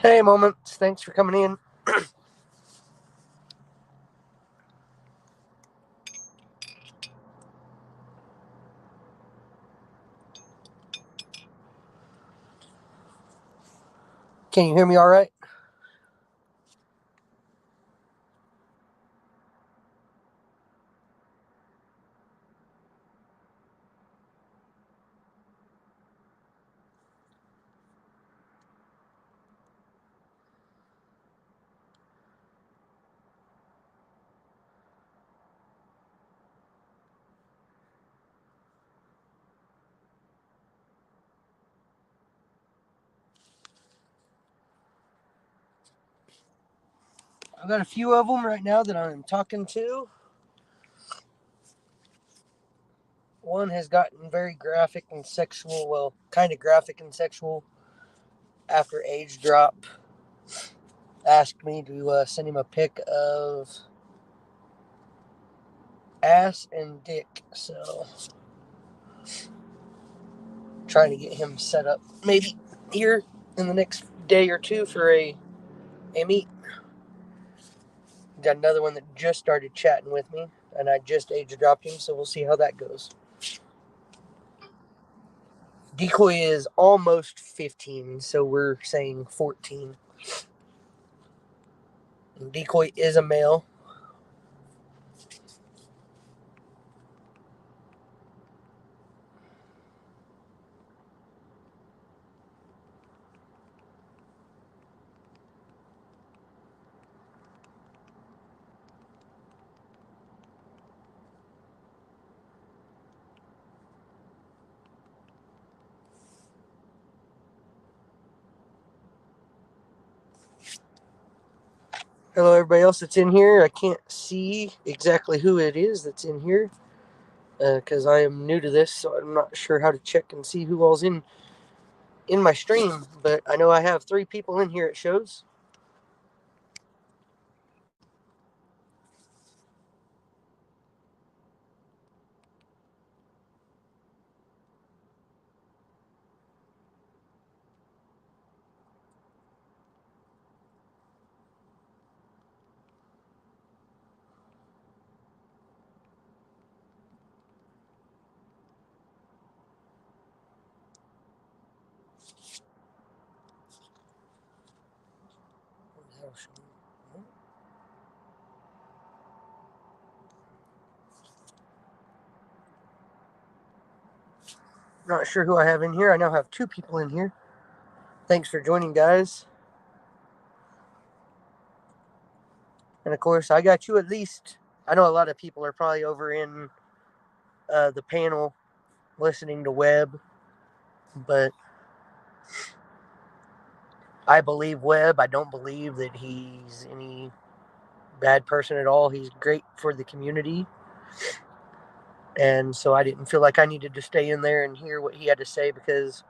Hey, Moments. Thanks for coming in. Can you hear me all right? I've got a few of them right now that I'm talking to. One has gotten very graphic and sexual, well, kind of graphic and sexual after age drop. Asked me to send him a pic of ass and dick. So, trying to get him set up maybe here in the next day or two for a meet. Got another one that just started chatting with me, and I just age dropped him, so we'll see how that goes. Decoy is almost 15, so we're saying 14. And Decoy is a male. Hello, everybody else that's in here. I can't see exactly who it is that's in here because I am new to this, so I'm not sure how to check and see who all's in my stream. But I know I have 3 people in here. It shows. Not sure who I have in here. I now have 2 people in here. Thanks for joining, guys. And of course, I got you at least. I know a lot of people are probably over in the panel listening to Webb, but I believe Webb. I don't believe that he's any bad person at all. He's great for the community. And so I didn't feel like I needed to stay in there and hear what he had to say because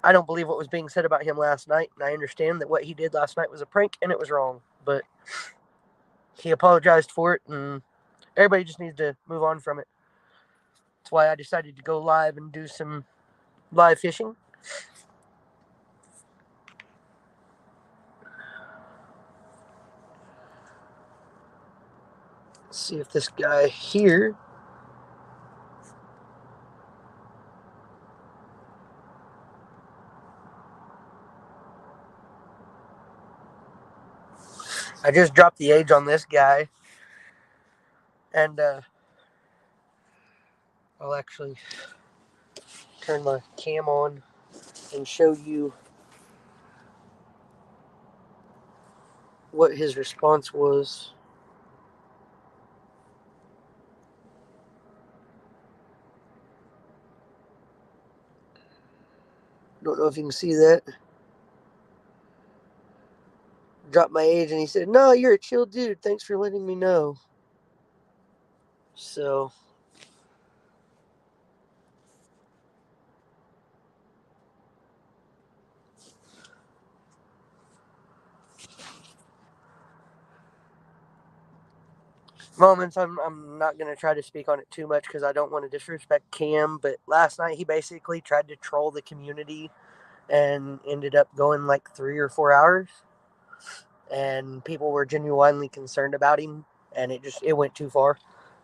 I don't believe what was being said about him last night. And I understand that what he did last night was a prank and it was wrong. But he apologized for it and everybody just needs to move on from it. That's why I decided to go live and do some live fishing. Let's see if this guy here. I just dropped the age on this guy. And I'll actually turn my cam on and show you what his response was. Don't know if you can see that. Dropped my age and he said, "No, you're a chill dude. Thanks for letting me know." So, Moments, I'm not going to try to speak on it too much because I don't want to disrespect Cam. But last night he basically tried to troll the community and ended up going like 3 or 4 hours. And people were genuinely concerned about him, and it went too far.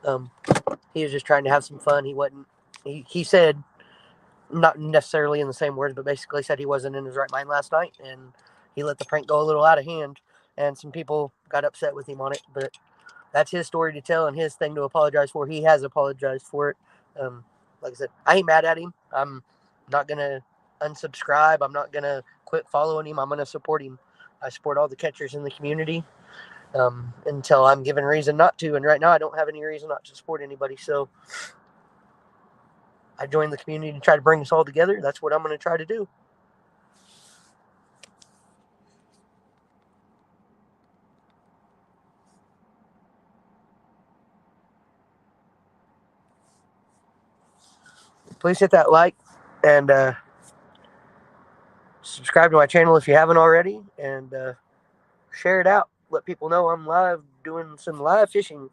Um, he was just trying to have some fun. He wasn't. He said, not necessarily in the same words, but basically said he wasn't in his right mind last night, and he let the prank go a little out of hand. And some people got upset with him on it, but that's his story to tell and his thing to apologize for. He has apologized for it. Like I said, I ain't mad at him. I'm not gonna unsubscribe. I'm not gonna quit following him. I'm gonna support him. I support all the catchers in the community until I'm given reason not to. And right now, I don't have any reason not to support anybody. So I joined the community to try to bring us all together. That's what I'm going to try to do. Please hit that like and subscribe to my channel if you haven't already, and share it out. Let people know I'm live doing some live fishing.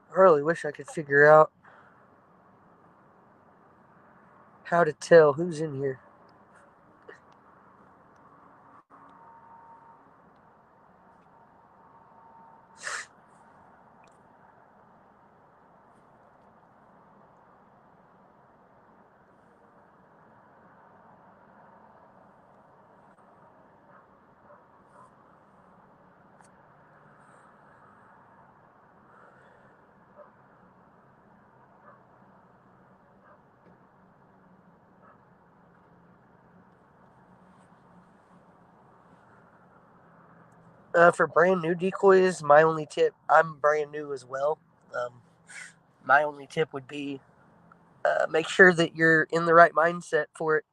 I really wish I could figure out how to tell who's in here. For brand new decoys, my only tip, I'm brand new as well. Um, my only tip would be make sure that you're in the right mindset for it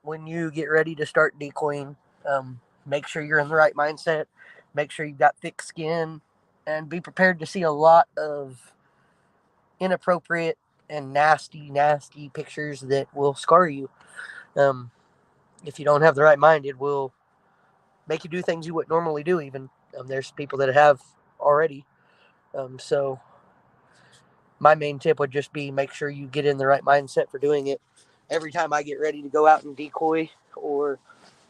when you get ready to start decoying. Make sure you're in the right mindset. Make sure you've got thick skin, and be prepared to see a lot of inappropriate and nasty, nasty pictures that will scar you. Um, if you don't have the right mind, it will make you do things you wouldn't normally do. Even there's people that have already. So my main tip would just be make sure you get in the right mindset for doing it. Every time I get ready to go out and decoy or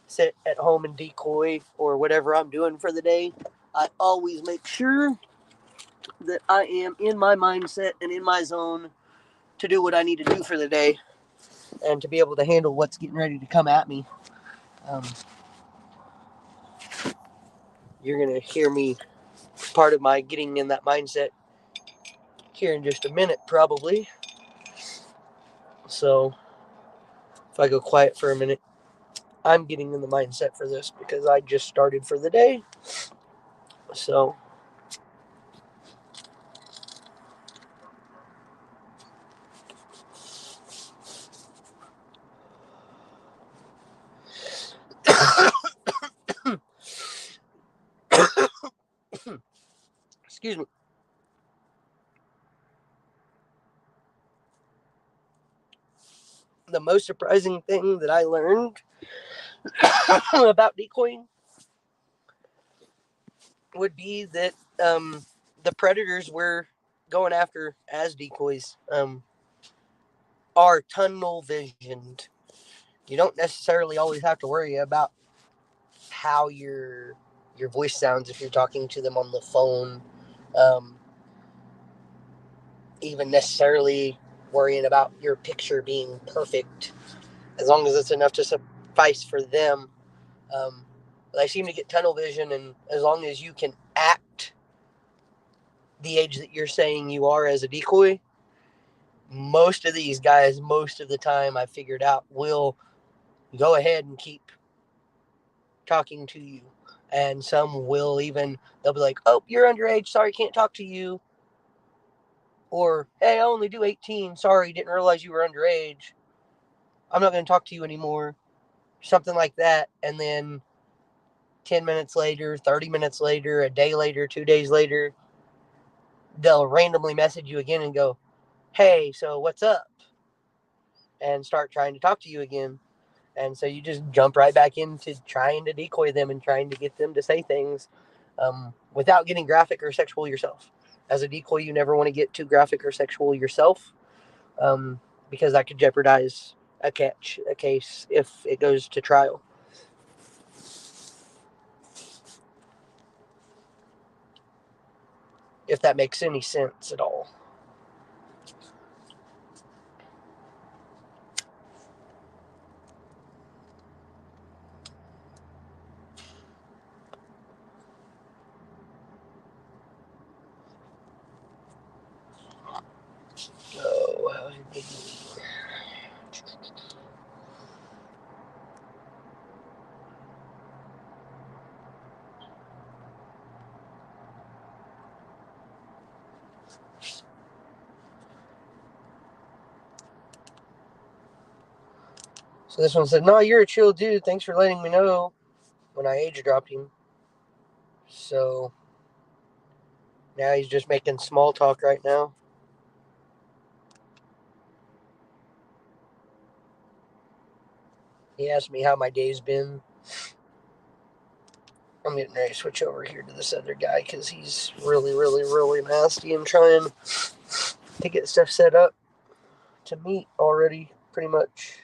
sit at home and decoy or whatever I'm doing for the day, I always make sure that I am in my mindset and in my zone to do what I need to do for the day and to be able to handle what's getting ready to come at me. Um, you're going to hear me part of my getting in that mindset here in just a minute, probably. So if I go quiet for a minute, I'm getting in the mindset for this because I just started for the day. So excuse me. The most surprising thing that I learned about decoying would be that the predators we're going after as decoys are tunnel visioned. You don't necessarily always have to worry about how your voice sounds if you're talking to them on the phone. Um, Even necessarily worrying about your picture being perfect, as long as it's enough to suffice for them. Um, they seem to get tunnel vision, and as long as you can act the age that you're saying you are as a decoy, most of these guys, most of the time, I figured out, will go ahead and keep talking to you. And some will even, they'll be like, oh, you're underage. Sorry, can't talk to you. Or, hey, I only do 18. Sorry, didn't realize you were underage. I'm not going to talk to you anymore. Something like that. And then 10 minutes later, 30 minutes later, a day later, 2 days later, they'll randomly message you again and go, hey, so what's up? And start trying to talk to you again. And so you just jump right back into trying to decoy them and trying to get them to say things without getting graphic or sexual yourself. As a decoy, you never want to get too graphic or sexual yourself because that could jeopardize a case if it goes to trial. If that makes any sense at all. Oh, so this one said, no, you're a chill dude. Thanks for letting me know when I age dropped him. So now he's just making small talk right now. He asked me how my day's been. I'm getting ready to switch over here to this other guy because he's really, really, really nasty and trying to get stuff set up to meet already, pretty much.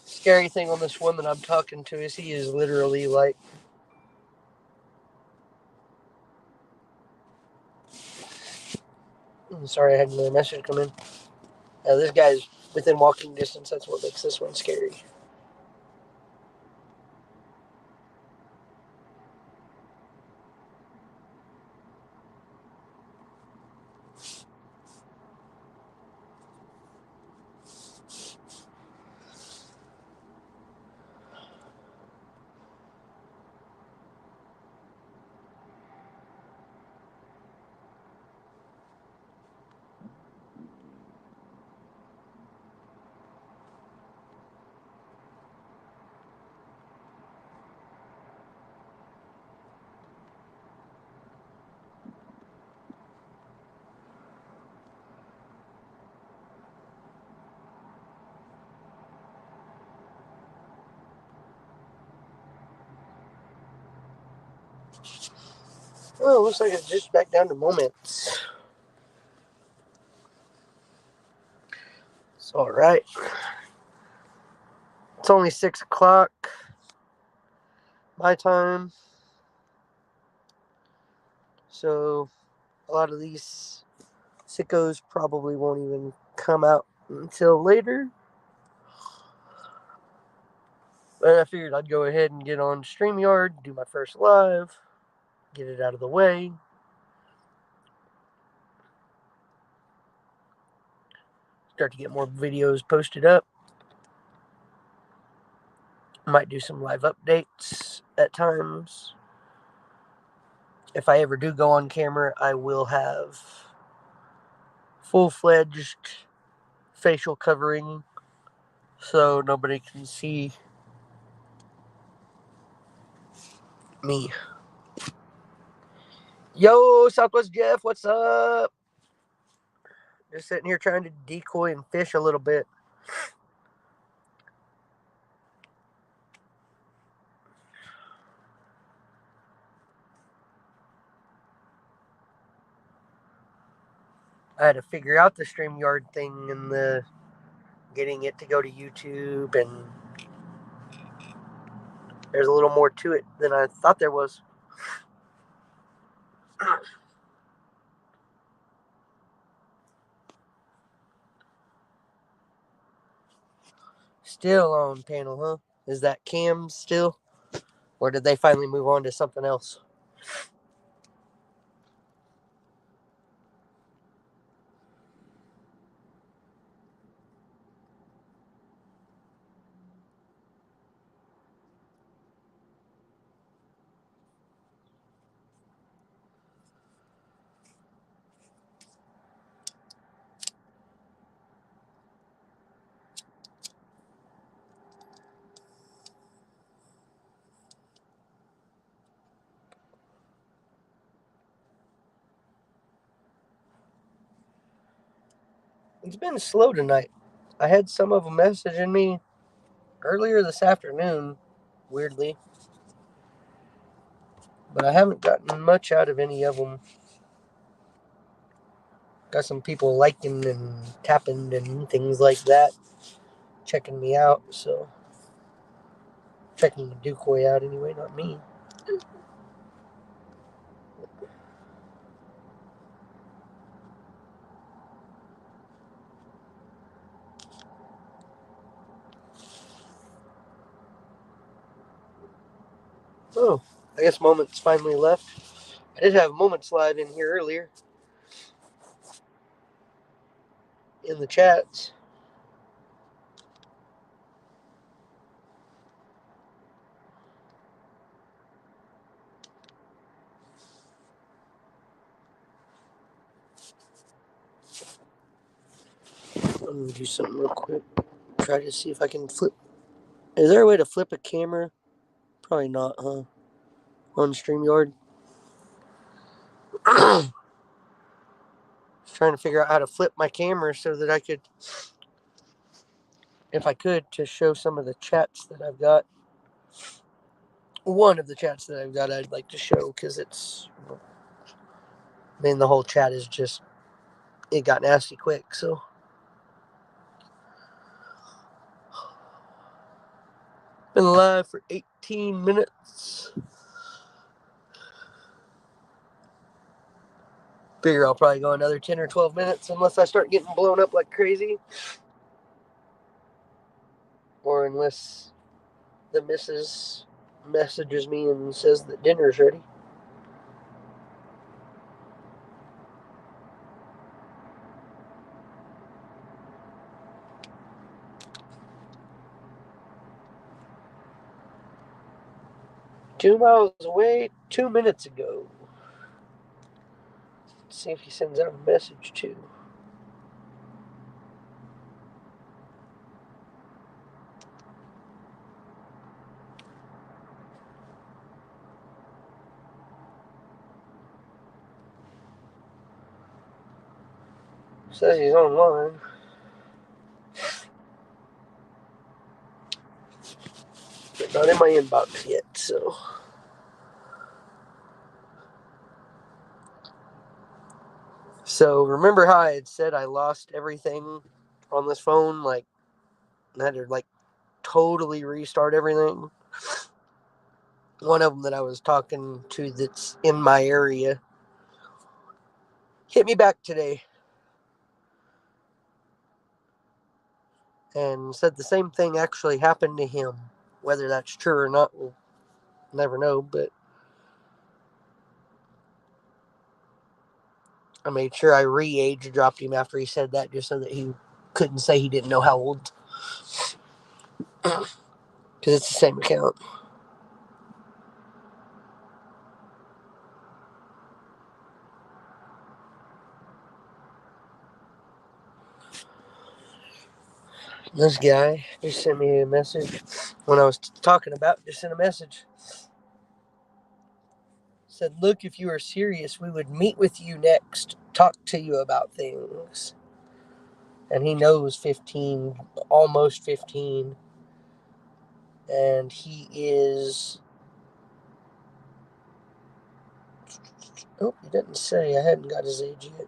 Scary thing on this one that I'm talking to is he is literally like, sorry, I had another message come in. This guy's within walking distance. That's what makes this one scary. Oh, looks like it's just back down to moments. It's all right. It's only 6 o'clock my time. So a lot of these sickos probably won't even come out until later. But I figured I'd go ahead and get on StreamYard, do my first live, get it out of the way. Start to get more videos posted up. Might do some live updates at times. If I ever do go on camera, I will have full-fledged facial covering so nobody can see me. Yo, Southwest Jeff, what's up? Just sitting here trying to decoy and fish a little bit. I had to figure out the StreamYard thing and the getting it to go to YouTube, and there's a little more to it than I thought there was. Still on panel, huh? Is that Cam still? Or did they finally move on to something else? It's been slow tonight. I had some of them messaging me earlier this afternoon, weirdly, but I haven't gotten much out of any of them. Got some people liking and tapping and things like that, checking me out, so checking the decoy out anyway, not me. Oh, I guess Moments finally left. I did have Moments live in here earlier in the chats. Let me do something real quick. Try to see if I can flip. Is there a way to flip a camera? Probably not, huh? On StreamYard. Trying to figure out how to flip my camera so that I could, if I could, to show some of the chats that I've got. One of the chats that I've got I'd like to show because the whole chat is just, it got nasty quick, so. Been live for 18 minutes. Figure I'll probably go another 10 or 12 minutes unless I start getting blown up like crazy. Or unless the missus messages me and says that dinner's ready. Two miles away, 2 minutes ago. Let's see if he sends out a message too. Says he's online. But not in my inbox yet, so. So remember how I had said I lost everything on this phone? Like, I had to like totally restart everything. One of them that I was talking to that's in my area hit me back today and said the same thing actually happened to him. Whether that's true or not, we'll never know, but I made sure I re-age dropped him after he said that just so that he couldn't say he didn't know how old. Because it's the same account. This guy just sent me a message when I was talking about, just sent a message. Said, look, if you are serious, we would meet with you next, talk to you about things. And he knows 15, almost 15. And he is, oh, he didn't say. I hadn't got his age yet.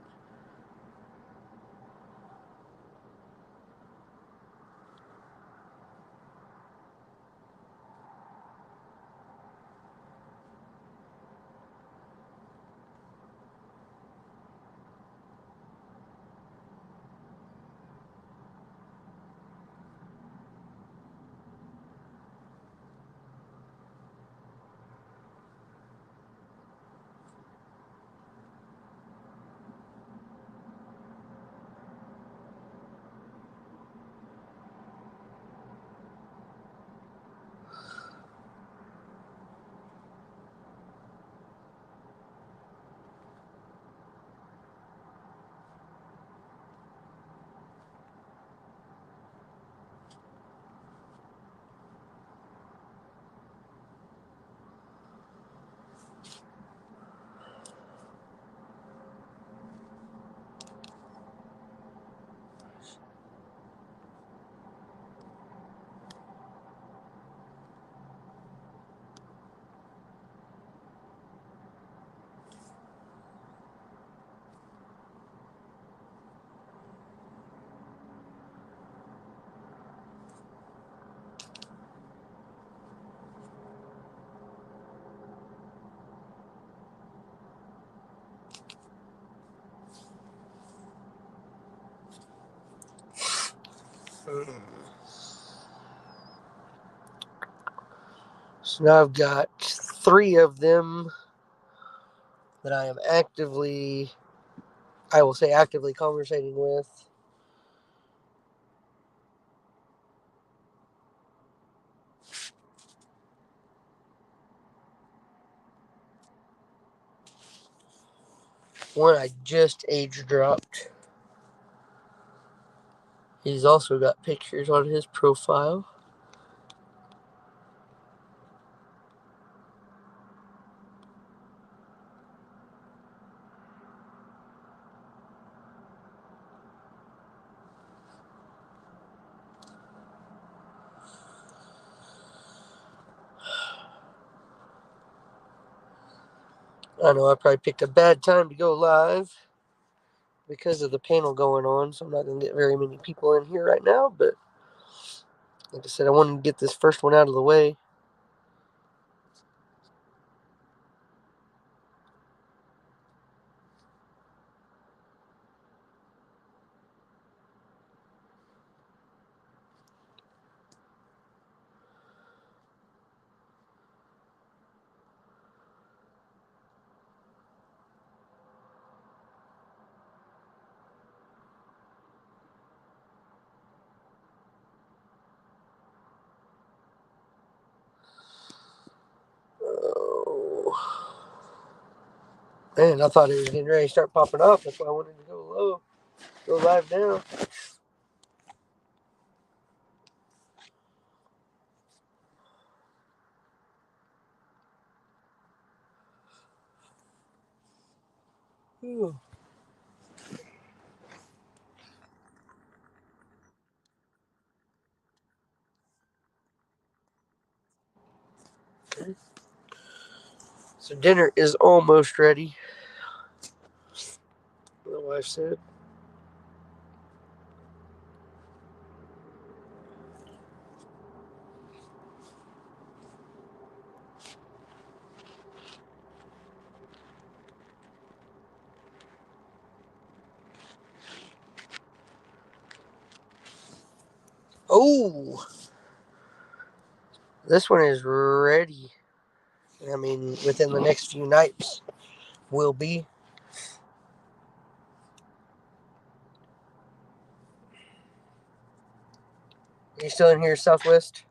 So now I've got 3 of them that I am actively, I will say actively conversating with. One I just age dropped. He's also got pictures on his profile. I know I probably picked a bad time to go live because of the panel going on, so I'm not going to get very many people in here right now, but like I said, I wanted to get this first one out of the way. Oh. Man, I thought it was getting ready to start popping off. That's why I wanted to go low. Go live now. Ooh. So dinner is almost ready. My wife said. Oh, this one is ready. I mean, within the next few nights will be. Are you still in here, Southwest?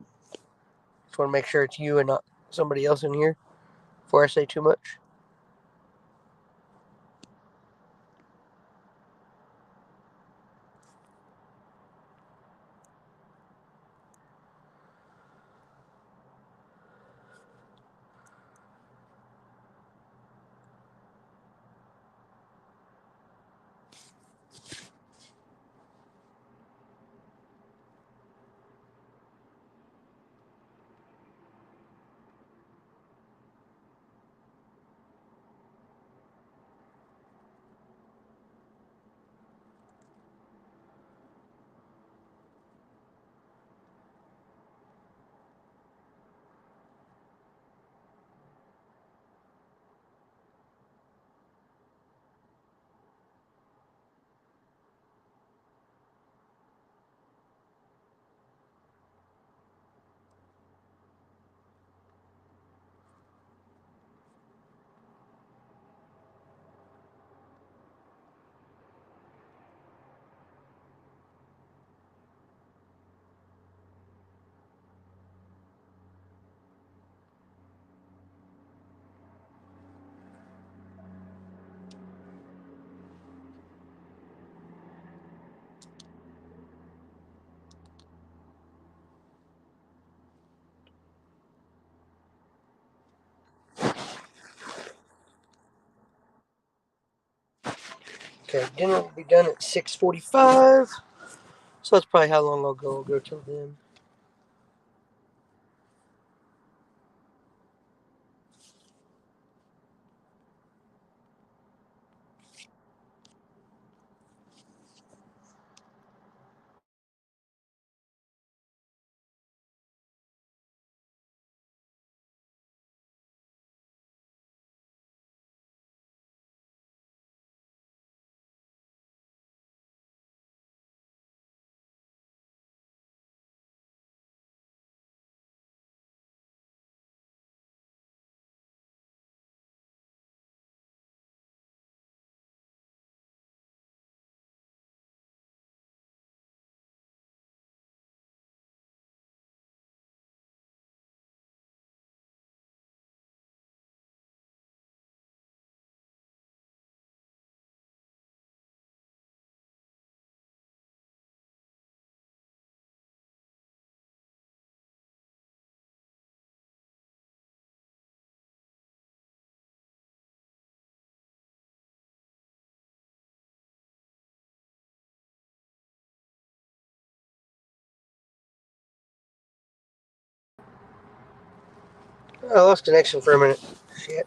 Just want to make sure it's you and not somebody else in here before I say too much. Okay, dinner will be done at 6:45. So that's probably how long I'll go. I'll go till then. I lost connection for a minute. Shit.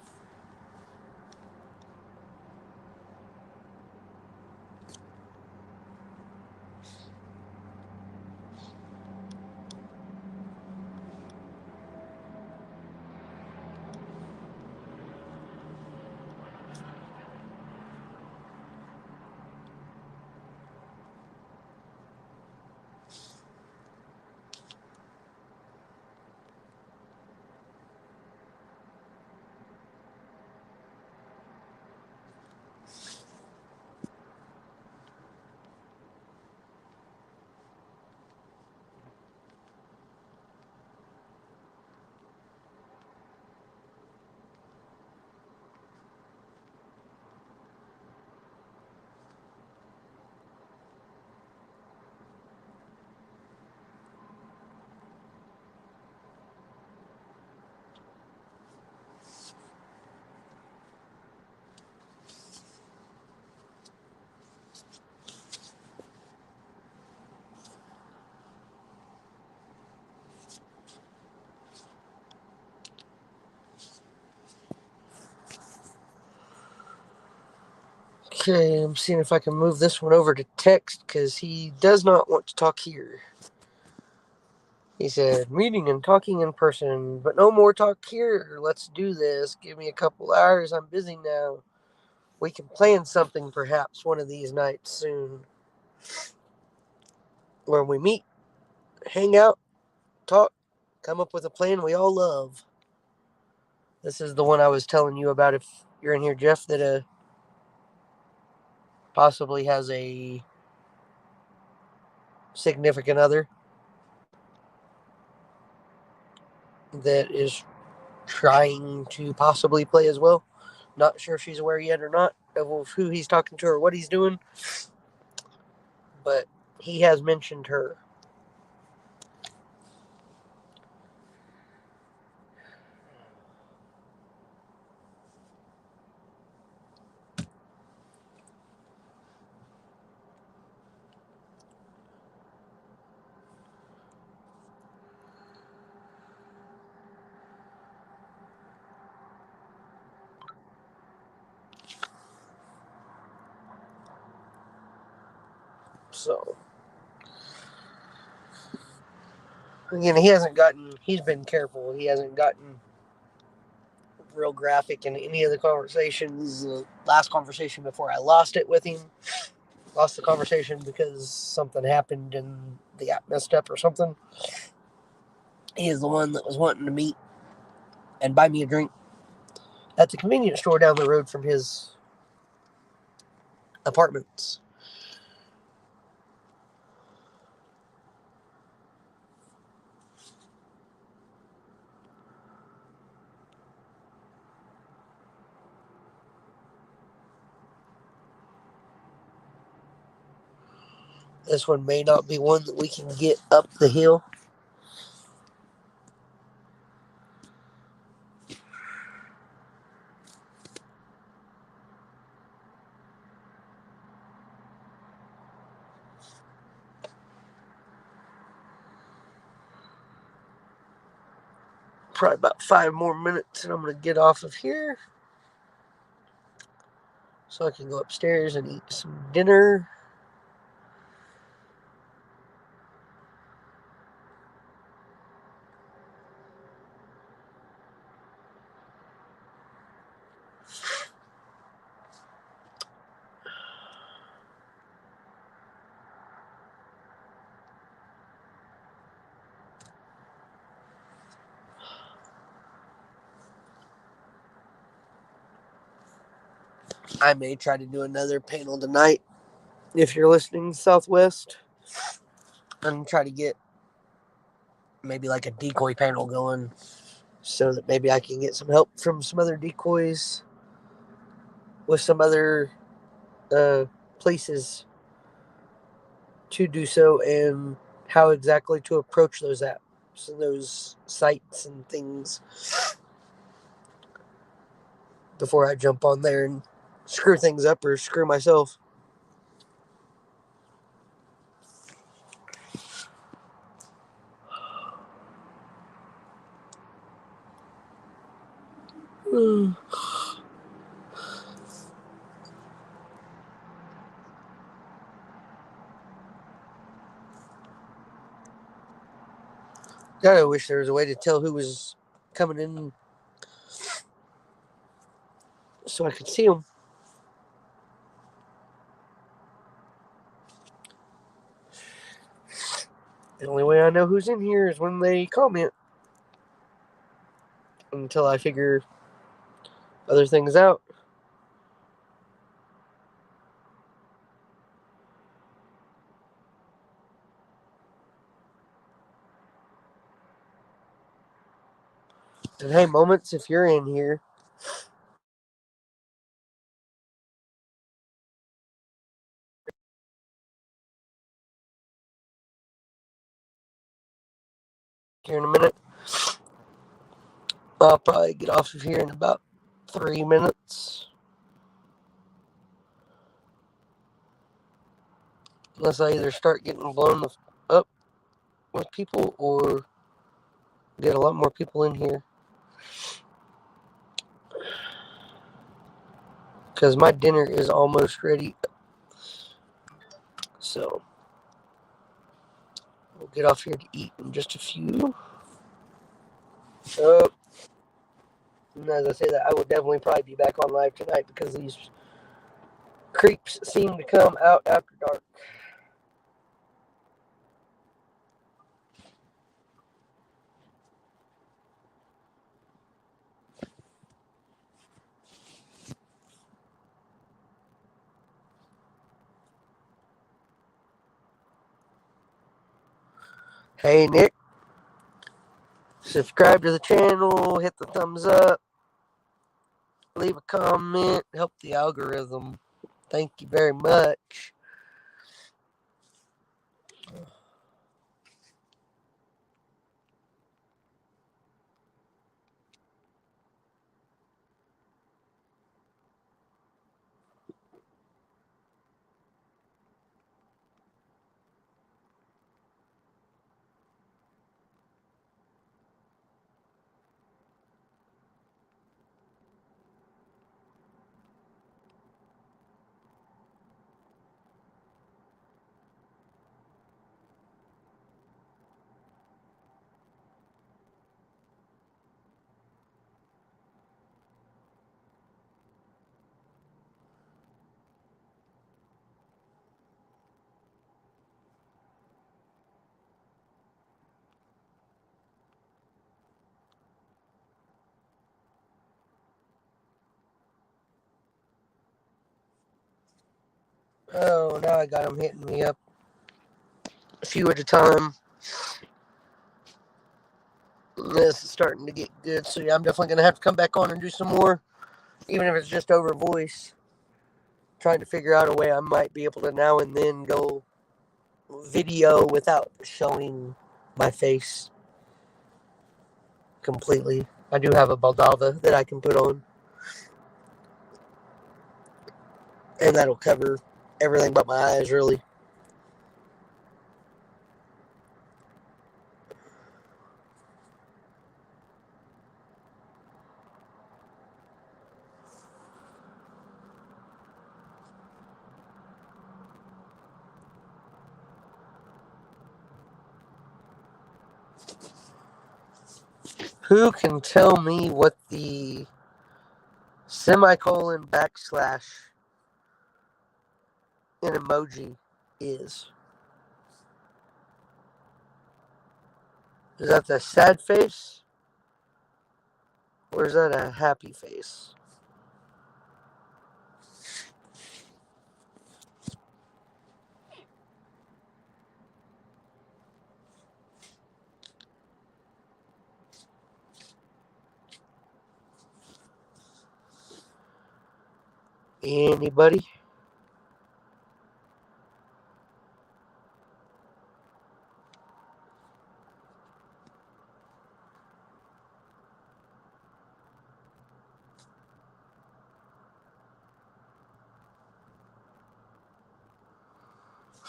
Okay, I'm seeing if I can move this one over to text because he does not want to talk here. He said, meeting and talking in person, but no more talk here. Let's do this. Give me a couple hours. I'm busy now. We can plan something perhaps one of these nights soon where we meet, hang out, talk, come up with a plan we all love. This is the one I was telling you about if you're in here, Jeff, that possibly has a significant other that is trying to possibly play as well. Not sure if she's aware yet or not of who he's talking to or what he's doing, but he has mentioned her. So, again, he's been careful. He hasn't gotten real graphic in any of the conversations. The last conversation before I lost it with him, lost the conversation because something happened and the app messed up or something. He is the one that was wanting to meet and buy me a drink at the convenience store down the road from his apartments. This one may not be one that we can get up the hill. Probably about 5 more minutes and I'm going to get off of here so I can go upstairs and eat some dinner. I may try to do another panel tonight if you're listening Southwest and try to get maybe like a decoy panel going so that maybe I can get some help from some other decoys with some other uh, places to do so and how exactly to approach those apps and those sites and things before I jump on there and screw things up or screw myself. God, I wish there was a way to tell who was coming in so I could see them. The only way I know who's in here is when they comment. Until I figure other things out. And hey, Moments, if you're in here, here in a minute, I'll probably get off of here in about 3 minutes. Unless I either start getting blown up with people or get a lot more people in here. Because my dinner is almost ready. So, we'll get off here to eat in just a few. And as I say that, I will definitely probably be back on live tonight because these creeps seem to come out after dark. Hey, Nick. Subscribe to the channel, hit the thumbs up, leave a comment, help the algorithm. Thank you very much. Oh, now I got them hitting me up a few at a time. This is starting to get good, so yeah, I'm definitely going to have to come back on and do some more, even if it's just over voice. Trying to figure out a way I might be able to now and then go video without showing my face completely. I do have a baldava that I can put on, and that'll cover everything but my eyes, really. Who can tell me what the semicolon backslash in emoji is? Is that the sad face? Or is that a happy face? Anybody?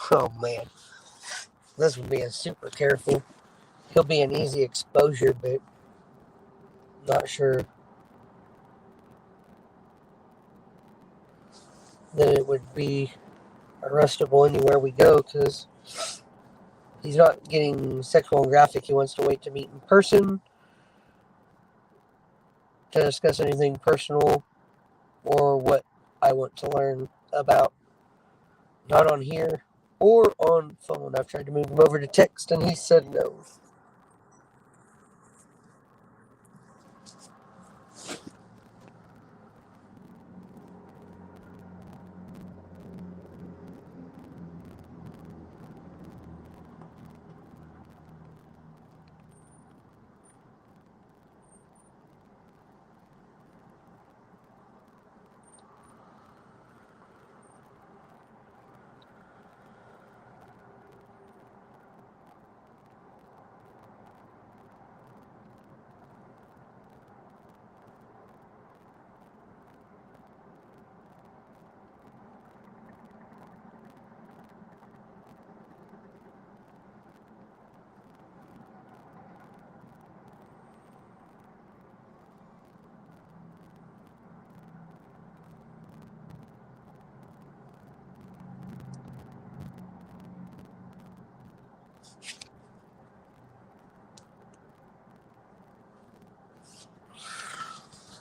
Oh man, this one being super careful. He'll be an easy exposure, but not sure that it would be arrestable anywhere we go because he's not getting sexual and graphic. He wants to wait to meet in person to discuss anything personal or what I want to learn about. Not on here or on phone. I've tried to move him over to text and he said no.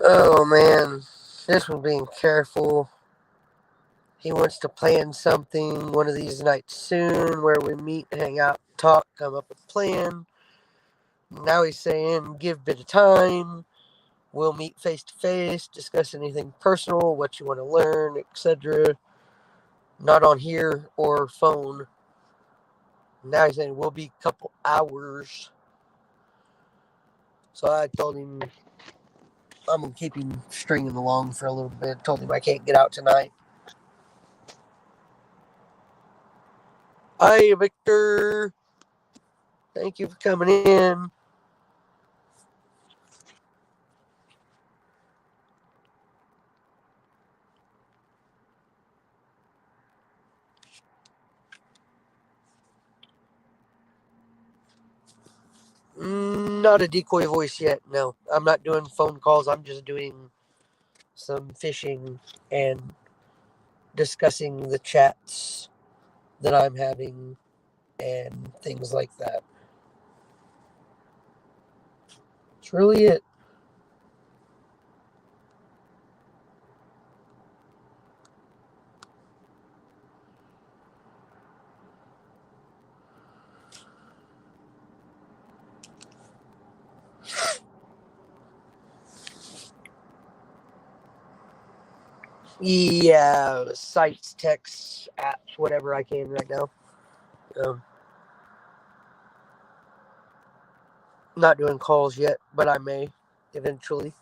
Oh man, this one being careful. He wants to plan something one of these nights soon where we meet, hang out, talk, come up with a plan. Now he's saying, give a bit of time. We'll meet face to face, discuss anything personal, what you want to learn, etc. Not on here or phone. Now he's saying, we'll be a couple hours. So I told him I'm going to keep him stringing along for a little bit. Told him I can't get out tonight. Hi, Victor. Thank you for coming in. Not a decoy voice yet. No, I'm not doing phone calls. I'm just doing some fishing and discussing the chats that I'm having and things like that. That's really it. Yeah, sites, texts, apps, whatever I can right now. Um, not doing calls yet, but I may eventually.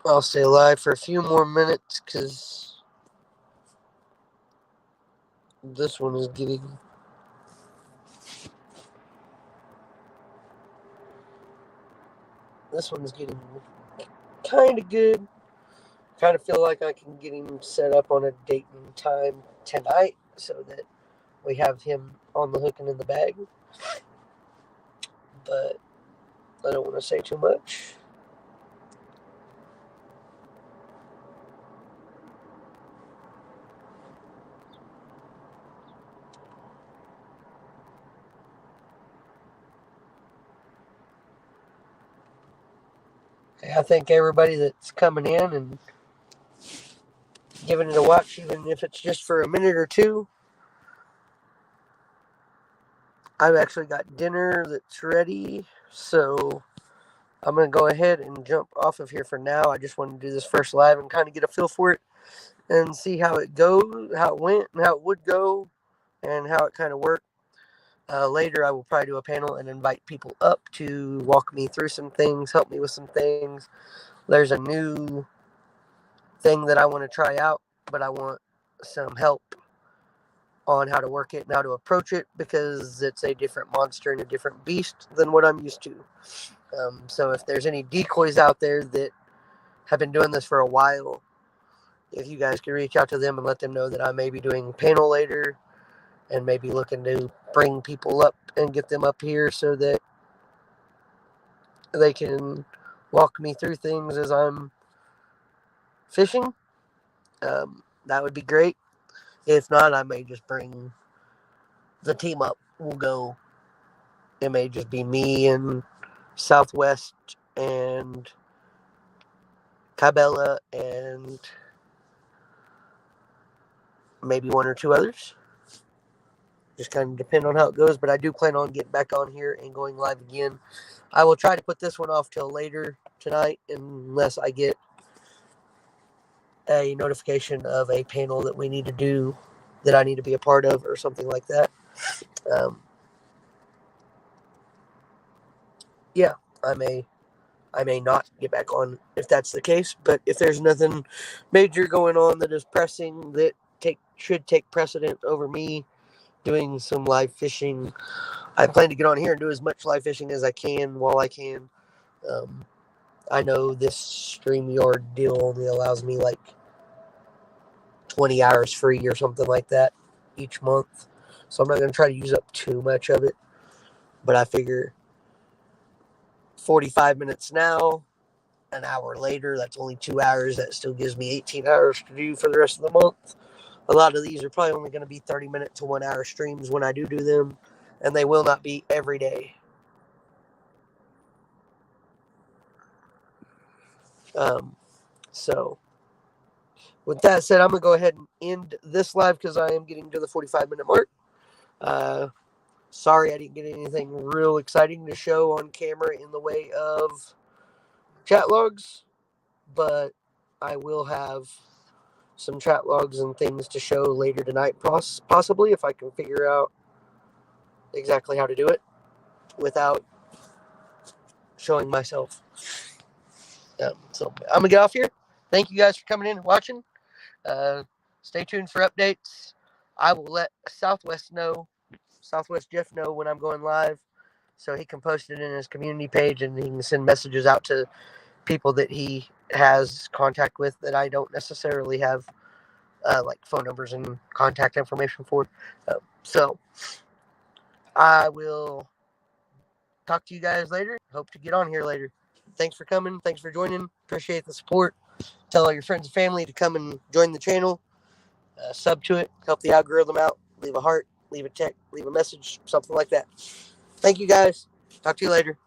I'll stay alive for a few more minutes because this one is getting kind of good. Kind of feel like I can get him set up on a date and time tonight so that we have him on the hook and in the bag. But I don't want to say too much. I think everybody that's coming in and giving it a watch, even if it's just for a minute or two. I've actually got dinner that's ready, so I'm going to go ahead and jump off of here for now. I just wanted to do this first live and kind of get a feel for it and see how it goes, how it went, and how it would go, and how it kind of worked. Later, I will probably do a panel and invite people up to walk me through some things, help me with some things. There's a new thing that I want to try out, but I want some help on how to work it and how to approach it, because it's a different monster and a different beast than what I'm used to. So if there's any decoys out there that have been doing this for a while, if you guys can reach out to them and let them know that I may be doing panel later and maybe looking to bring people up and get them up here so that they can walk me through things as I'm fishing, that would be great. If not, I may just bring the team up. We'll go. It may just be me and Southwest and Cabela and maybe one or two others. Just kind of depend on how it goes, but I do plan on getting back on here and going live again. I will try to put this one off till later tonight unless I get a notification of a panel that we need to do that I need to be a part of or something like that. Yeah, I may not get back on if that's the case, but if there's nothing major going on that is pressing that should take precedent over me doing some live fishing, I plan to get on here and do as much live fishing as I can while I can. I know this StreamYard deal only allows me like 20 hours free or something like that each month, so I'm not going to try to use up too much of it, but I figure 45 minutes now, an hour later, that's only 2 hours. That still gives me 18 hours to do for the rest of the month. A lot of these are probably only going to be 30-minute to 1 hour streams when I do them, and they will not be every day. So, with that said, I'm going to go ahead and end this live because I am getting to the 45-minute mark. Sorry I didn't get anything real exciting to show on camera in the way of chat logs, but I will have some chat logs and things to show later tonight, possibly, if I can figure out exactly how to do it without showing myself. So I'm going to get off here. Thank you guys for coming in and watching. Stay tuned for updates. I will let Southwest Jeff know when I'm going live, so he can post it in his community page and he can send messages out to people that he has contact with that I don't necessarily have like phone numbers and contact information for. So I will talk to you guys later. Hope to get on here later. Thanks for coming. Thanks for joining. Appreciate the support. Tell all your friends and family to come and join the channel. Sub to it. Help the algorithm out. Leave a heart. Leave a text. Leave a message. Something like that. Thank you guys. Talk to you later.